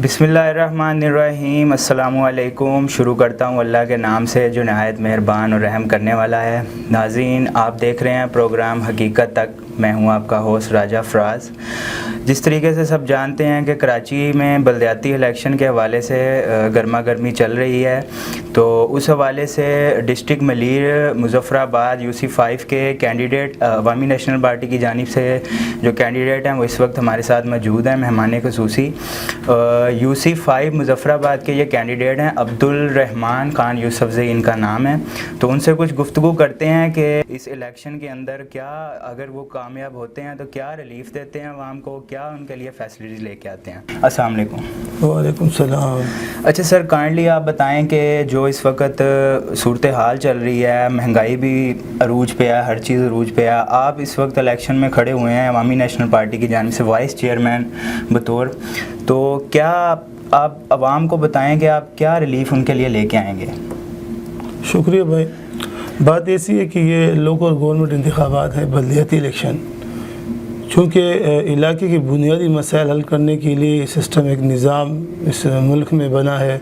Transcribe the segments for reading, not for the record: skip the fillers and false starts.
بسم اللہ الرحمن الرحیم۔ السلام علیکم۔ شروع کرتا ہوں اللہ کے نام سے جو نہایت مہربان اور رحم کرنے والا ہے۔ ناظرین، آپ دیکھ رہے ہیں پروگرام حقیقت تک۔ میں ہوں آپ کا ہوسٹ راجہ فراز۔ جس طریقے سے سب جانتے ہیں کہ کراچی میں بلدیاتی الیکشن کے حوالے سے گرما گرمی چل رہی ہے، تو اس حوالے سے ڈسٹرکٹ ملیر مظفر آباد UC5 کے کینڈیڈیٹ عوامی نیشنل پارٹی کی جانب سے جو کینڈیڈیٹ ہیں وہ اس وقت ہمارے ساتھ موجود ہیں مہمان خصوصی۔ UC5 مظفر آباد کے یہ کینڈیڈیٹ ہیں عبدالرحمان خان یوسفزئی ان کا نام ہے۔ تو ان سے کچھ گفتگو کرتے ہیں کہ اس الیکشن کے اندر کیا، اگر وہ کامیاب ہوتے ہیں تو کیا ریلیف دیتے ہیں عوام کو، کیا ان کے لیے فیسلٹیز لے کے آتے ہیں۔ السلام علیکم۔ وعلیکم السلام۔ اچھا سر، کائنڈلی آپ بتائیں کہ جو اس وقت صورتحال چل رہی ہے، مہنگائی بھی عروج پہ ہے، ہر چیز عروج پہ ہے، آپ اس وقت الیکشن میں کھڑے ہوئے ہیں عوامی نیشنل پارٹی کی جانب سے وائس چیئرمین بطور، تو کیا آپ عوام کو بتائیں کہ آپ کیا ریلیف ان کے لیے لے کے آئیں گے؟ شکریہ بھائی۔ بات ایسی ہے کہ یہ لوکل گورنمنٹ انتخابات ہیں، بلدیاتی الیکشن، چونکہ علاقے کے بنیادی مسائل حل کرنے کے لیے یہ سسٹم، ایک نظام اس ملک میں بنا ہے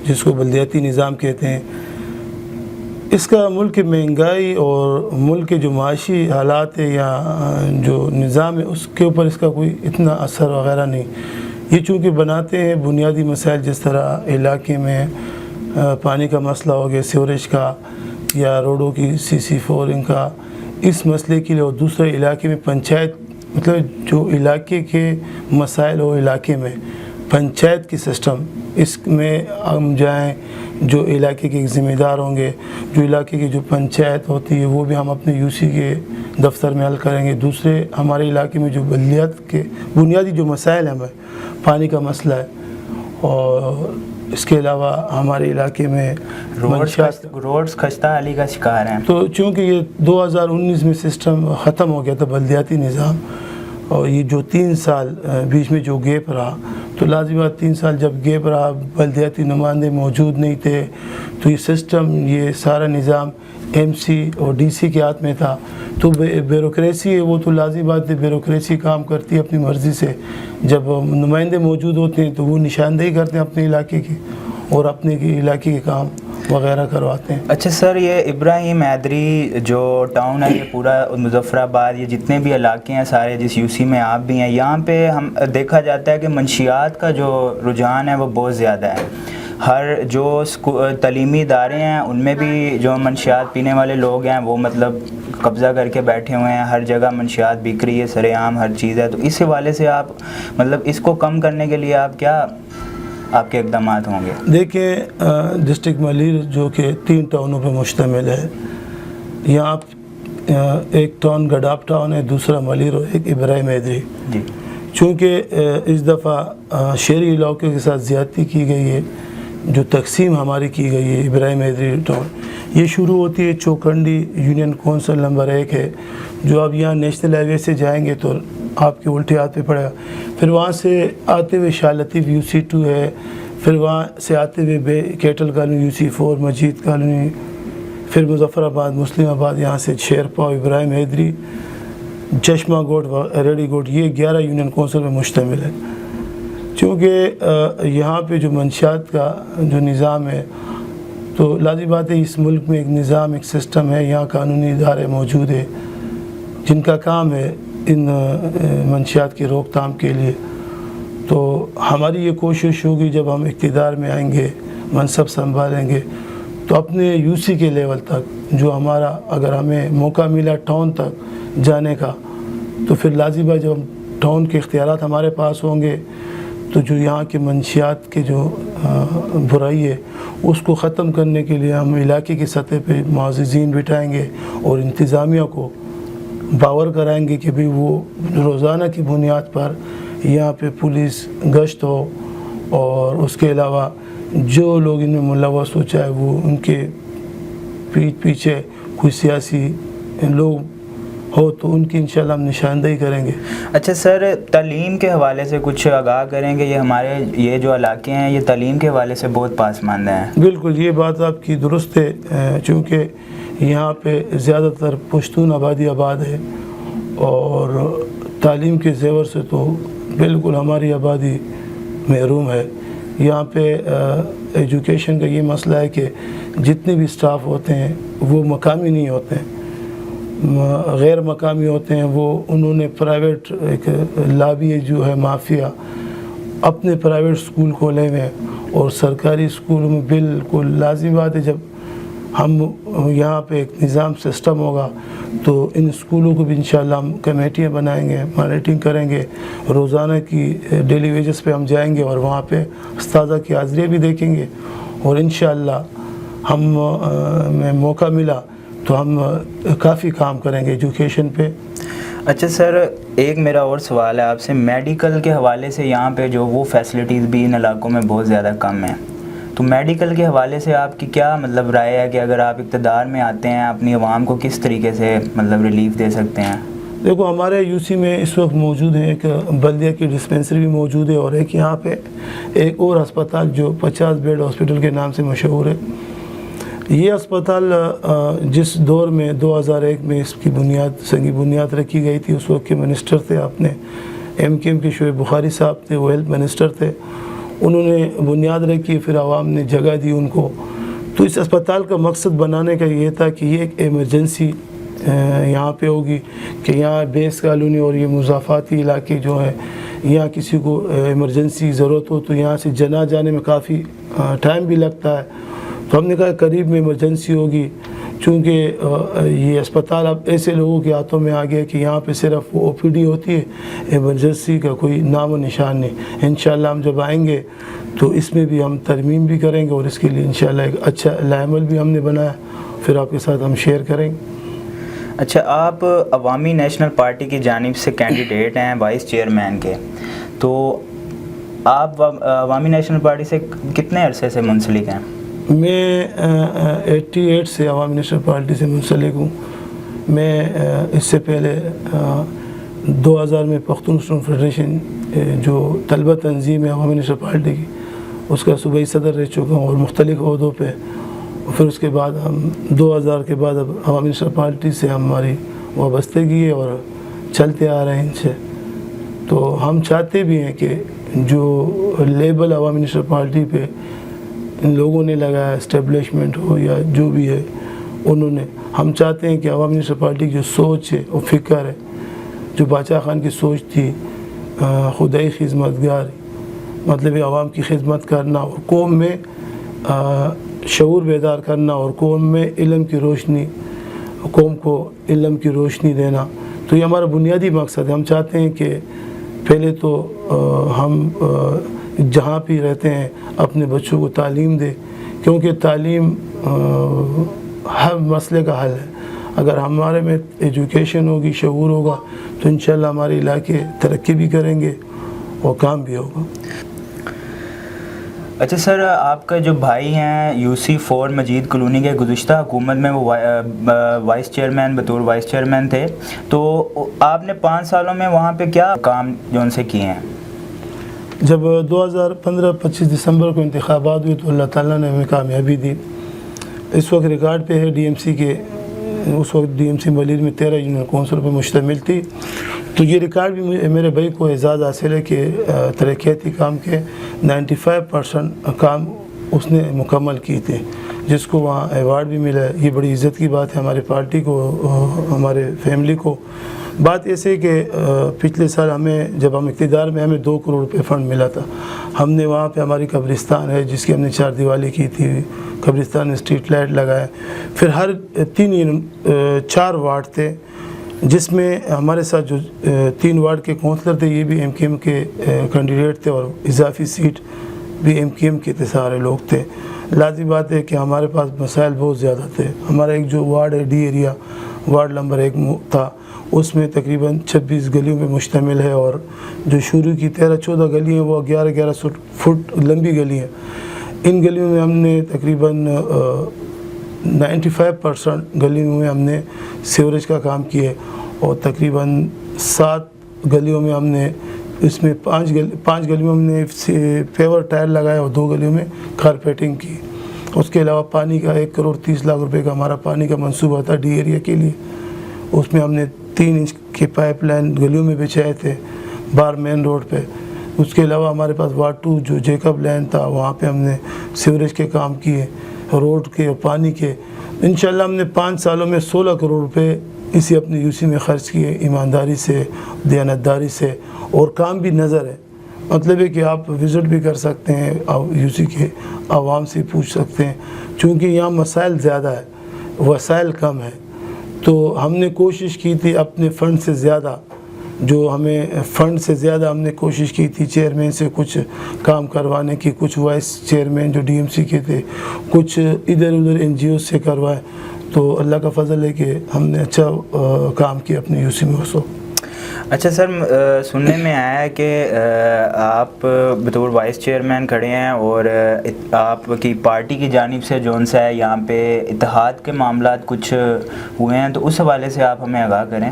جس کو بلدیاتی نظام کہتے ہیں۔ اس کا ملک کی مہنگائی اور ملک کے جو معاشی حالات ہے یا جو نظام ہے اس کے اوپر اس کا کوئی اتنا اثر وغیرہ نہیں۔ یہ چونکہ بناتے ہیں بنیادی مسائل، جس طرح علاقے میں پانی کا مسئلہ ہو گیا، سیوریج کا یا روڈوں کی CC4 کا، اس مسئلے کے لیے، اور دوسرے علاقے میں پنچایت، مطلب جو علاقے کے مسائل ہو علاقے میں پنچایت کی سسٹم، اس میں ہم جائیں، جو علاقے کے ذمہ دار ہوں گے، جو علاقے کی جو پنچایت ہوتی ہے وہ بھی ہم اپنے UC کے دفتر میں حل کریں گے۔ دوسرے ہمارے علاقے میں جو بلدیات کے بنیادی جو مسائل ہیں، پانی کا مسئلہ ہے، اور اس کے علاوہ ہمارے علاقے میں روڈز خستہ حالی کا شکار ہیں۔ تو چونکہ یہ 2019 میں سسٹم ختم ہو گیا تھا بلدیاتی نظام، اور یہ جو 3 سال بیچ میں جو گیپ رہا، تو لازم بات 3 سال جب گیپ رہا، بلدیاتی نمائندے موجود نہیں تھے، تو یہ سسٹم، یہ سارا نظام MC اور DC کے ہاتھ میں تھا۔ تو بیوروکریسی ہے، وہ تو لازم بات ہے، بیوروکریسی کام کرتی ہے اپنی مرضی سے۔ جب نمائندے موجود ہوتے ہیں تو وہ نشاندہی کرتے ہیں اپنے علاقے کی اور اپنے علاقے کے کام وغیرہ کرواتے ہیں۔ اچھا سر، یہ ابراہیم حیدری جو ٹاؤن ہے، یہ پورا مظفر آباد، یہ جتنے بھی علاقے ہیں سارے، جس UC میں آپ بھی ہیں، یہاں پہ ہم دیکھا جاتا ہے کہ منشیات کا جو رجحان ہے وہ بہت زیادہ ہے۔ ہر جو تعلیمی ادارے ہیں ان میں بھی جو منشیات پینے والے لوگ ہیں وہ مطلب قبضہ کر کے بیٹھے ہوئے ہیں، ہر جگہ منشیات بک رہی ہے، سر عام ہر چیز ہے۔ تو اس حوالے سے آپ مطلب اس کو کم کرنے کے لیے آپ کیا، آپ کے اقدامات ہوں گے؟ دیکھیں، ڈسٹرکٹ ملیر جو کہ 3 ٹاؤنوں پہ مشتمل ہے، یہاں ایک ٹاؤن گڈاپ ٹاؤن ہے، دوسرا ملیر اور ایک ابراہیم حیدری۔ جی، چونکہ اس دفعہ شہری علاقوں کے ساتھ زیادتی کی گئی ہے، جو تقسیم ہماری کی گئی ہے ابراہیم حیدری ٹاؤن، یہ شروع ہوتی ہے چوکنڈی یونین کونسل نمبر 1 ہے، جو آپ یہاں نیشنل ہائی وے سے جائیں گے تو آپ کے الٹے ہاتھ پہ پڑے گا۔ پھر وہاں سے آتے ہوئے شاہ لطیف UC2 ہے، پھر وہاں سے آتے ہوئے کیٹل کالونی UC4، مجید کالونی، پھر مظفر آباد، مسلم آباد، یہاں سے شیرپاؤ، ابراہیم حیدری، چشمہ گوٹ، ریڈی گوٹ، یہ 11 یونین کونسل میں مشتمل ہے۔ چونکہ یہاں پہ جو منشیات کا جو نظام ہے، تو لازم بات ہے اس ملک میں ایک نظام، ایک سسٹم ہے، یہاں قانونی ادارے موجود ہیں جن کا کام ہے ان منشیات کی روک تھام کے لیے۔ تو ہماری یہ کوشش ہوگی جب ہم اقتدار میں آئیں گے، منصب سنبھالیں گے، تو اپنے UC کے لیول تک جو ہمارا، اگر ہمیں موقع ملا ٹاؤن تک جانے کا، تو پھر لازم ہے جب ہم ٹاؤن کے اختیارات ہمارے پاس ہوں گے، تو جو یہاں کے منشیات کے جو برائی ہے اس کو ختم کرنے کے لیے ہم علاقے کی سطح پہ معززین بٹھائیں گے اور انتظامیہ کو باور کرائیں گے کہ بھی وہ روزانہ کی بنیاد پر یہاں پہ پولیس گشت ہو، اور اس کے علاوہ جو لوگ ان میں ملوث ہو، چاہے وہ ان کے پیچھے کوئی سیاسی لوگ ہو، تو ان کی انشاءاللہ ہم نشاندہی کریں گے۔ اچھا سر، تعلیم کے حوالے سے کچھ آگاہ کریں گے؟ یہ ہمارے یہ جو علاقے ہیں یہ تعلیم کے حوالے سے بہت پاسماندہ ہیں۔ بالکل، یہ بات آپ کی درست ہے، چونکہ یہاں پہ زیادہ تر پشتون آبادی آباد ہے، اور تعلیم کے زیور سے تو بالکل ہماری آبادی محروم ہے۔ یہاں پہ ایجوکیشن کا یہ مسئلہ ہے کہ جتنے بھی اسٹاف ہوتے ہیں وہ مقامی نہیں ہوتے ہیں، غیر مقامی ہوتے ہیں. وہ انہوں نے پرائیویٹ ایک لابی جو ہے مافیا اپنے پرائیویٹ اسکول کھولے ہوئے ہیں، اور سرکاری اسکولوں میں بالکل لازمی بات ہے جب ہم یہاں پہ ایک نظام سسٹم ہوگا تو ان اسکولوں کو بھی انشاءاللہ ہم کمیٹیاں بنائیں گے، مانیٹرنگ کریں گے، روزانہ کی ڈیلی ویجز پہ ہم جائیں گے اور وہاں پہ استاذہ کی حاضری بھی دیکھیں گے، اور انشاءاللہ میں موقع ملا تو ہم کافی کام کریں گے ایجوکیشن پہ. اچھا سر، ایک میرا اور سوال ہے آپ سے، میڈیکل کے حوالے سے یہاں پہ جو وہ فیسلٹیز بھی ان علاقوں میں بہت زیادہ کم ہیں، تو میڈیکل کے حوالے سے آپ کی کیا مطلب رائے ہے کہ اگر آپ اقتدار میں آتے ہیں اپنی عوام کو کس طریقے سے مطلب ریلیف دے سکتے ہیں؟ دیکھو ہمارے یو سی میں اس وقت موجود ہے ایک بلدیہ کی ڈسپنسری بھی موجود ہے، اور ایک یہاں پہ ایک اور ہسپتال جو 50 بیڈ ہاسپٹل کے نام سے مشہور ہے. یہ ہسپتال جس دور میں 2001 میں اس کی سنگی بنیاد رکھی گئی تھی، اس وقت کے منسٹر تھے اپنے ایم کیو ایم کے شعیب بخاری صاحب تھے، وہ ہیلتھ منسٹر تھے، انہوں نے بنیاد رکھی، پھر عوام نے جگہ دی ان کو. تو اس اسپتال کا مقصد بنانے کا یہ تھا کہ یہ ایک ایمرجنسی یہاں پہ ہوگی کہ یہاں بیس کالونی اور یہ مضافاتی علاقے جو ہیں، یہاں کسی کو ایمرجنسی ضرورت ہو تو یہاں سے جنا جانے میں کافی ٹائم بھی لگتا ہے. تو ہم نے کہا قریب میں ایمرجنسی ہوگی، چونکہ یہ اسپتال اب ایسے لوگوں کے ہاتھوں میں آ گیا کہ یہاں پہ صرف وہ او پی ڈی ہوتی ہے، ایمرجنسی کا کوئی نام و نشان نہیں. انشاءاللہ ہم جب آئیں گے تو اس میں بھی ہم ترمیم بھی کریں گے، اور اس کے لیے انشاءاللہ ایک اچھا عمل بھی ہم نے بنایا، پھر آپ کے ساتھ ہم شیئر کریں گے. اچھا، آپ عوامی نیشنل پارٹی کی جانب سے کینڈیڈیٹ ہیں وائس چیئرمین کے، تو آپ عوامی نیشنل پارٹی سے کتنے عرصے سے منسلک ہیں؟ میں 88 سے عوامی نیشنل پارٹی سے منسلک ہوں. میں اس سے پہلے 2000 میں پختون اسٹوڈنٹ فیڈریشن جو طلبہ تنظیم ہے عوامی نیشنل پارٹی کی، اس کا صوبائی صدر رہ چکا ہوں اور مختلف عہدوں پہ. پھر اس کے بعد ہم 2000 کے بعد اب عوامی نیشنل پارٹی سے ہماری وابستگی ہے اور چلتے آ رہے ہیں ان سے. تو ہم چاہتے بھی ہیں کہ جو لیبل عوامی نیشنل پارٹی پہ ان لوگوں نے لگایا، اسٹیبلشمنٹ ہو یا جو بھی ہے انہوں نے، ہم چاہتے ہیں کہ عوامی نیشنل پارٹی کی جو سوچ ہے اور فکر ہے، جو باچا خان کی سوچ تھی خدائی خدمتگار، مطلب عوام کی خدمت کرنا اور قوم میں شعور بیدار کرنا اور قوم میں علم کی روشنی، قوم کو علم کی روشنی دینا، تو یہ ہمارا بنیادی مقصد ہے. ہم چاہتے ہیں کہ پہلے تو ہم جہاں بھی رہتے ہیں اپنے بچوں کو تعلیم دے، کیونکہ تعلیم ہر مسئلے کا حل ہے. اگر ہمارے میں ایجوکیشن ہوگی، شعور ہوگا، تو انشاءاللہ ہمارے علاقے ترقی بھی کریں گے اور کام بھی ہوگا. اچھا سر، آپ کا جو بھائی ہیں UC4 مجید کالونی کے، گزشتہ حکومت میں وہ وائس چیئرمین، بطور وائس چیئرمین تھے، تو آپ نے 5 سالوں میں وہاں پہ کیا کام جو ان سے کیے ہیں؟ جب 2015-25 دسمبر کو انتخابات ہوئے تو اللہ تعالیٰ نے ہمیں کامیابی دی. اس وقت ریکارڈ پہ ہے DMC کے، اس وقت DMC ملیر میں 13 یونین کونسل پر مشتمل تھی. تو یہ ریکارڈ بھی میرے بھائی کو اعزاز حاصل ہے کہ ترقیاتی کام کے 95% کام اس نے مکمل کی تھے، جس کو وہاں ایوارڈ بھی ملا ہے. یہ بڑی عزت کی بات ہے ہماری پارٹی کو، ہمارے فیملی کو. بات ایسے کہ پچھلے سال جب ہم اقتدار میں، ہمیں 2 کروڑ روپے فنڈ ملا تھا. ہم نے وہاں پہ ہماری قبرستان ہے جس کی ہم نے 4 دیوالی کی تھی، قبرستان میں اسٹریٹ لائٹ لگائے. پھر ہر 4 وارڈ تھے جس میں ہمارے ساتھ جو 3 وارڈ کے کونسلر تھے یہ بھی MKM کے کینڈیڈیٹ تھے، اور اضافی سیٹ بھی MKM کے تھے، سارے لوگ تھے. لازمی بات ہے کہ ہمارے پاس مسائل بہت زیادہ تھے. ہمارا ایک جو وارڈ ہے D ایریا، وارڈ نمبر 1 تھا، اس میں تقریباً 26 گلیوں میں مشتمل ہے، اور جو شروع کی 13-14 گلی ہیں وہ 11-11 فٹ لمبی گلی ہیں. ان گلیوں میں ہم نے تقریباً 95% گلیوں میں ہم نے سیوریج کا کام کیا ہے، اور تقریباً 7 گلیوں میں ہم نے، اس میں 5 گلیوں میں ہم نے پیور ٹائر لگایا اور 2 گلیوں میں کارپیٹنگ کی. اس کے علاوہ پانی کا 1 کروڑ 30 لاکھ روپے کا ہمارا پانی کا منصوبہ تھا D ایریا کے لیے. اس میں ہم نے 3 انچ کے پائپ لائن گلیوں میں بچھائے تھے باہر مین روڈ پہ. اس کے علاوہ ہمارے پاس وارڈ 2 جو جیکب لین تھا وہاں پہ ہم نے سیوریج کے کام کیے, روڈ کے اور پانی کے. انشاءاللہ ہم نے 5 سالوں میں 16 کروڑ روپے اسی اپنے یو سی میں خرچ کیے, ایمانداری سے, دیانتداری سے, اور کام بھی نظر ہے. مطلب ہے کہ آپ وزٹ بھی کر سکتے ہیں, یو سی کے عوام سے پوچھ سکتے ہیں, چونکہ یہاں مسائل زیادہ ہے, وسائل کم ہے. تو ہم نے کوشش کی تھی اپنے فنڈ سے زیادہ, جو ہمیں فنڈ سے زیادہ ہم نے کوشش کی تھی چیئرمین سے کچھ کام کروانے کی, کچھ وائس چیئرمین جو ڈی ایم سی کے تھے, کچھ ادھر ادھر این جی او سے کروائے. تو اللہ کا فضل ہے کہ ہم نے اچھا کام کیا اپنے یو سی میں اس وقت. اچھا سر, سننے میں آیا ہے کہ آپ بطور وائس چیئرمین کھڑے ہیں اور آپ کی پارٹی کی جانب سے جون سا ہے یہاں پہ اتحاد کے معاملات کچھ ہوئے ہیں, تو اس حوالے سے آپ ہمیں آگاہ کریں.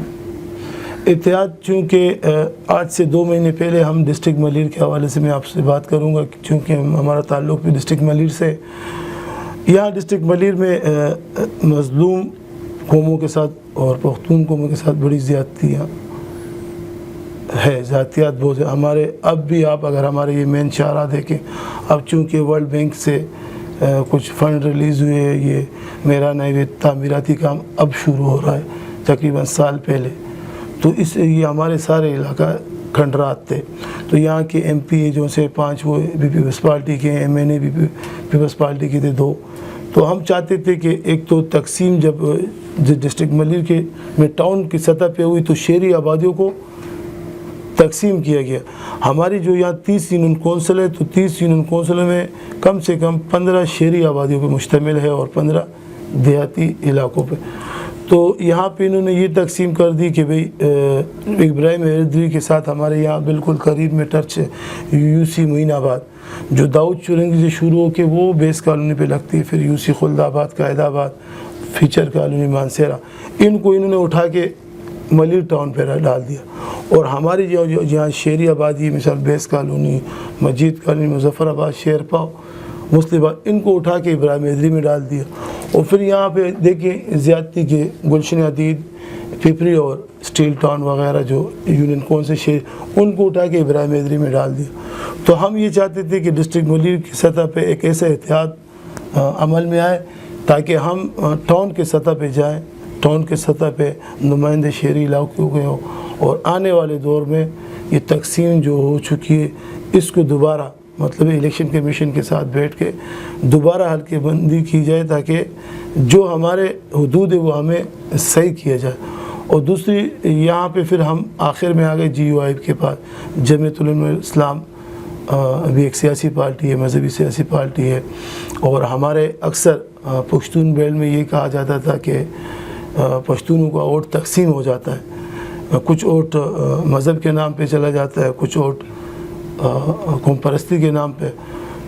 اتحاد چونکہ آج سے 2 مہینے پہلے ہم ڈسٹرکٹ ملیر کے حوالے سے میں آپ سے بات کروں گا, چونکہ ہمارا تعلق بھی ڈسٹرکٹ ملیر سے. یہاں ڈسٹرکٹ ملیر میں مظلوم قوموں کے ساتھ اور پختون قوموں کے ساتھ بڑی زیادتیاں ہے, ذاتیات بہت ہے ہمارے. اب بھی آپ اگر ہمارے یہ مین شاہراہ دیکھیں, اب چونکہ ورلڈ بینک سے کچھ فنڈ ریلیز ہوئے ہیں, یہ میرا نئے تعمیراتی کام اب شروع ہو رہا ہے تقریباً سال پہلے. تو اس یہ ہمارے سارے علاقہ کھنڈرات تھے. تو یہاں کے ایم پی جو سے 5 وہ بی پیپلز پارٹی کے, ایم این اے بھی پیپلز پارٹی کے تھے 2. تو ہم چاہتے تھے کہ ایک تو تقسیم جب ڈسٹرکٹ ملیر کے میں ٹاؤن کی سطح پہ ہوئی تو شہری آبادیوں کو تقسیم کیا گیا. ہماری جو یہاں 30 یونین کونسل ہے, تو 30 یونین کونسلوں میں کم سے کم 15 شہری آبادیوں پہ مشتمل ہے اور 15 دیہاتی علاقوں پہ. تو یہاں پہ انہوں نے یہ تقسیم کر دی کہ بھئی ابراہیم ایردری کے ساتھ ہمارے یہاں بالکل قریب میں ٹچ ہے یو سی معین آباد, جو داؤد چورنگی سے شروع ہو کے وہ بیس کالونی پہ لگتی ہے, پھر یو سی خلد آباد, قائد آباد, فیچر کالونی, مانسیرا, ان کو انہوں نے اٹھا کے ملیر ٹاؤن پہ ڈال دیا. اور ہماری جہاں شہری آبادی مثال بیس کالونی, مجید کالونی, مظفر آباد, شیر پاؤ, مسلم آباد, ان کو اٹھا کے ابراہیم ایردری میں ڈال دیا. اور پھر یہاں پہ دیکھیں زیادتی کے گلشن عدید, پپری اور اسٹیل ٹاؤن وغیرہ جو یونین کون سے شہر, ان کو اٹھا کے ابراہیم ایردری میں ڈال دیا. تو ہم یہ چاہتے تھے کہ ڈسٹرکٹ ملیر کی سطح پہ ایک ایسا اتحاد عمل میں آئے تاکہ ہم ٹاؤن کے سطح پہ جائیں, ٹاؤن کے سطح پہ نمائندے شہری علاقوں کے ہوں, اور آنے والے دور میں یہ تقسیم جو ہو چکی ہے اس کو دوبارہ مطلب الیکشن کمیشن کے ساتھ بیٹھ کے دوبارہ حلقے بندی کی جائے تاکہ جو ہمارے حدود ہے وہ ہمیں صحیح کیا جائے. اور دوسری یہاں پہ پھر ہم آخر میں آ گئے جی یو آئی کے پاس. جمعیت علماء اسلام بھی ایک سیاسی پارٹی ہے, مذہبی سیاسی پارٹی ہے, اور ہمارے اکثر پشتون بیلٹ میں یہ کہا جاتا تھا کہ پشتونوں کا ووٹ تقسیم ہو جاتا ہے, کچھ ووٹ مذہب کے نام پہ چلا جاتا ہے, کچھ ووٹ قوم پرستی کے نام پہ.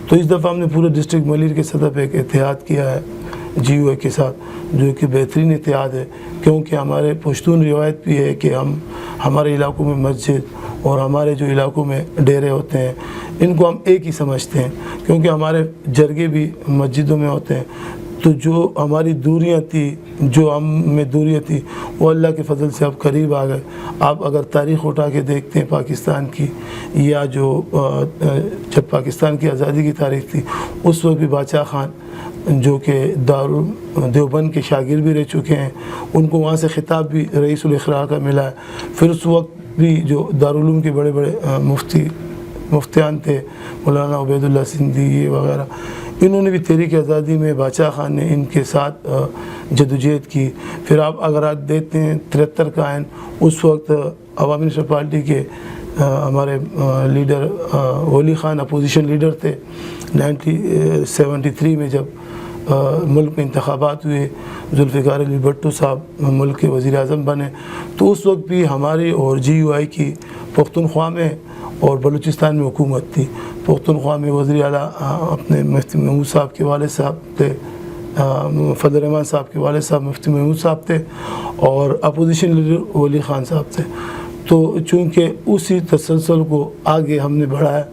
تو اس دفعہ ہم نے پورے ڈسٹرکٹ ملیر کے سطح پہ ایک اتحاد کیا ہے جی یو اے کے ساتھ, جو کہ بہترین اتحاد ہے, کیونکہ ہمارے پشتون روایت بھی ہے کہ ہم ہمارے علاقوں میں مسجد اور ہمارے جو علاقوں میں ڈیرے ہوتے ہیں ان کو ہم ایک ہی سمجھتے ہیں, کیونکہ ہمارے جرگے بھی مسجدوں میں ہوتے ہیں. تو جو ہماری دوریاں تھی, جو ہم میں دوریاں تھی, وہ اللہ کے فضل سے اب قریب آ گئے. آپ اگر تاریخ اٹھا کے دیکھتے ہیں پاکستان کی, یا جو جب پاکستان کی آزادی کی تاریخ تھی اس وقت بھی بادشاہ خان جو کہ دیوبند کے شاگرد بھی رہ چکے ہیں, ان کو وہاں سے خطاب بھی رئیس الاقراء کا ملا ہے. پھر اس وقت بھی جو دارالعلوم کے بڑے بڑے مفتیان تھے, مولانا عبید اللہ سندھی وغیرہ, انہوں نے بھی تحریک آزادی میں بادشاہ خان نے ان کے ساتھ جدوجہد کی. پھر آپ اگر آپ دیکھتے ہیں 73 کا آئین, اس وقت عوامی نشر پارٹی کے ہمارے لیڈر ولی خان اپوزیشن لیڈر تھے. 1973 میں جب ملک میں انتخابات ہوئے, ذوالفقار علی بھٹو صاحب ملک کے وزیر اعظم بنے, تو اس وقت بھی ہماری اور جی یو آئی کی پختونخوا میں اور بلوچستان میں حکومت تھی. پختونخوا میں وزیر اعلیٰ اپنے مفتی محمود صاحب کے والد صاحب تھے, فضل الرحمان صاحب کے والد صاحب مفتی محمود صاحب تھے, اور اپوزیشن لیڈر ولی خان صاحب تھے. تو چونکہ اسی تسلسل کو آگے ہم نے بڑھایا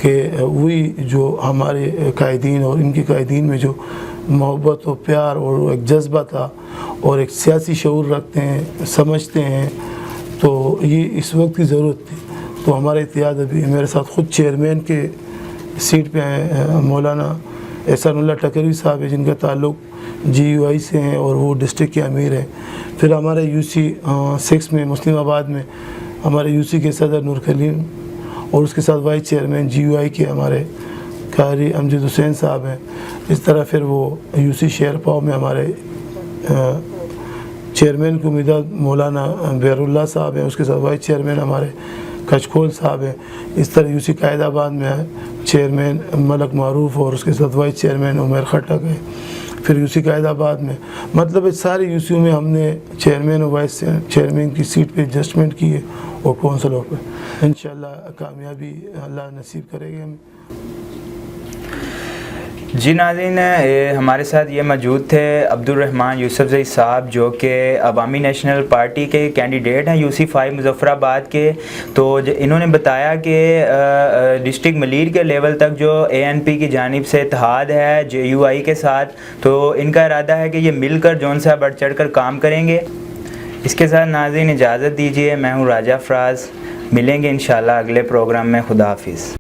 کہ وہی جو ہمارے قائدین اور ان کے قائدین میں جو محبت و پیار اور ایک جذبہ تھا اور ایک سیاسی شعور رکھتے ہیں, سمجھتے ہیں, تو یہ اس وقت کی ضرورت تھی. تو ہمارا اتحاد ابھی میرے ساتھ خود چیئرمین کے سیٹ پہ ہیں مولانا احسان اللہ ٹکروی صاحب ہے جن کا تعلق GUI سے ہیں اور وہ ڈسٹرکٹ کے امیر ہیں. پھر ہمارے UC 6 میں مسلم آباد میں ہمارے UC کے صدر نور کلیم اور اس کے ساتھ وائس چیئرمین GUI کے ہمارے قاری امجد حسین صاحب ہیں. اس طرح پھر وہ UC شیر پاؤ میں ہمارے چیئرمین کو مدد مولانا بیر اللہ صاحب ہیں, اس کے ساتھ وائس چیئرمین ہمارے کچکول صاحب ہیں. اس طرح UC قائد آباد میں چیئرمین ملک معروف اور اس کے ساتھ وائس چیئرمین عمیر خٹک ہے. پھر UC قائد آباد میں مطلب سارے UCO میں ہم نے چیئرمین اور وائس چیئرمین کی سیٹ پہ ایڈجسٹمنٹ کی ہے اور کونسلوں پہ انشاءاللہ کامیابی اللہ نصیب کرے گا ہمیں. جی ناظرین, ہمارے ساتھ یہ موجود تھے عبدالرحمن یوسفزئی صاحب جو کہ عوامی نیشنل پارٹی کے کینڈیڈیٹ ہیں UC 5 مظفر آباد کے. تو انہوں نے بتایا کہ ڈسٹرکٹ ملیر کے لیول تک جو ANP کی جانب سے اتحاد ہے GUI کے ساتھ, تو ان کا ارادہ ہے کہ یہ مل کر جون سا بڑھ چڑھ کر کام کریں گے. اس کے ساتھ ناظرین اجازت دیجیے, میں ہوں راجہ فراز. ملیں گے انشاءاللہ اگلے پروگرام میں. خدا حافظ.